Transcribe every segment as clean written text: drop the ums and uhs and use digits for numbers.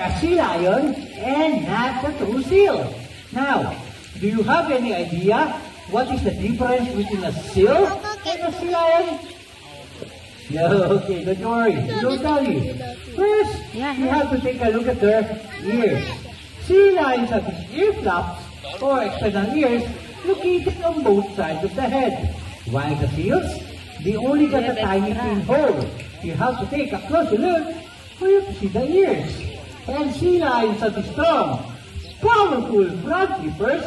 a sea lion and not a true seal. Now, do you have any idea what is the difference between a seal and a sea lion? No, okay, don't worry. Don't tell you. First, you have to take a look at their ears. Sea lions have ear flaps or external ears located on both sides of the head. While the seals, they only got a tiny pinhole. You have to take a closer look for you to see the ears. And sea lions have strong, powerful front flippers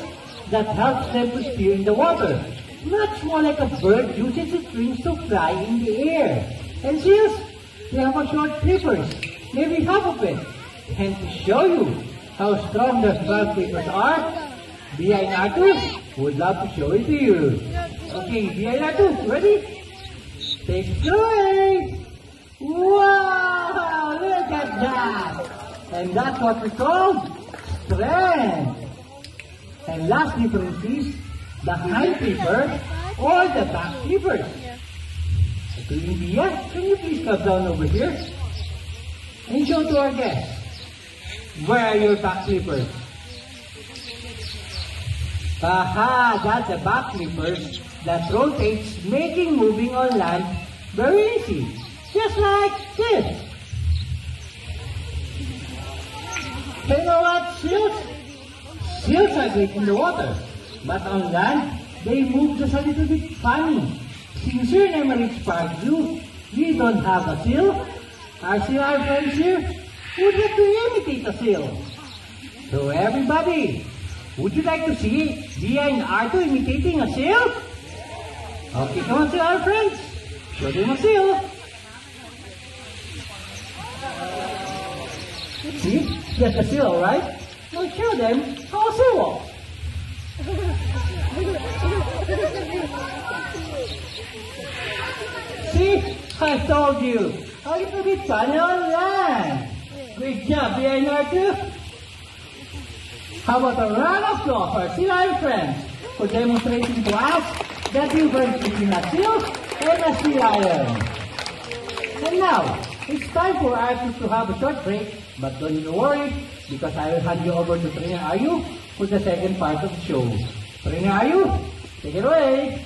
that helps them to steer in the water. Much more like a bird uses its wings to fly in the air. And seals, they have a short flippers, maybe half of it. And to show you how strong their front flippers are, Bia and Arthur would love to show it to you. Okay, Bia and Arthur, ready? Take it away! Wow! Look at that! And that's what we call strength. And last difference is the hind flipper or the back flippers. Okay, Bia, can you please come down over here and show to our guests where are your back flippers? Aha, that's the back flippers that rotates, making moving on land very easy. Just like this. You know what, seals? Seals are great in the water, but on land, they move just a little bit funny. Since you're in Emmerich Park Zoo, we don't have a seal. Our friends here would like to imitate a seal. So everybody, would you like to see Bia and Arthur imitating a seal? Okay, come on, our friends. Show them a seal. See? That's a seal, right? Now show them how a seal walks. See? I told you. A little bit funny on land. Great job, Bia and Arthur. How about a round of applause for our sea lion friends for demonstrating to us the difference between a seal and a sea lion. And now, it's time for Arthur to have a short break, but don't you worry, because I will hand you over to Trainer Ayu for the second part of the show. Trainer Ayu, take it away.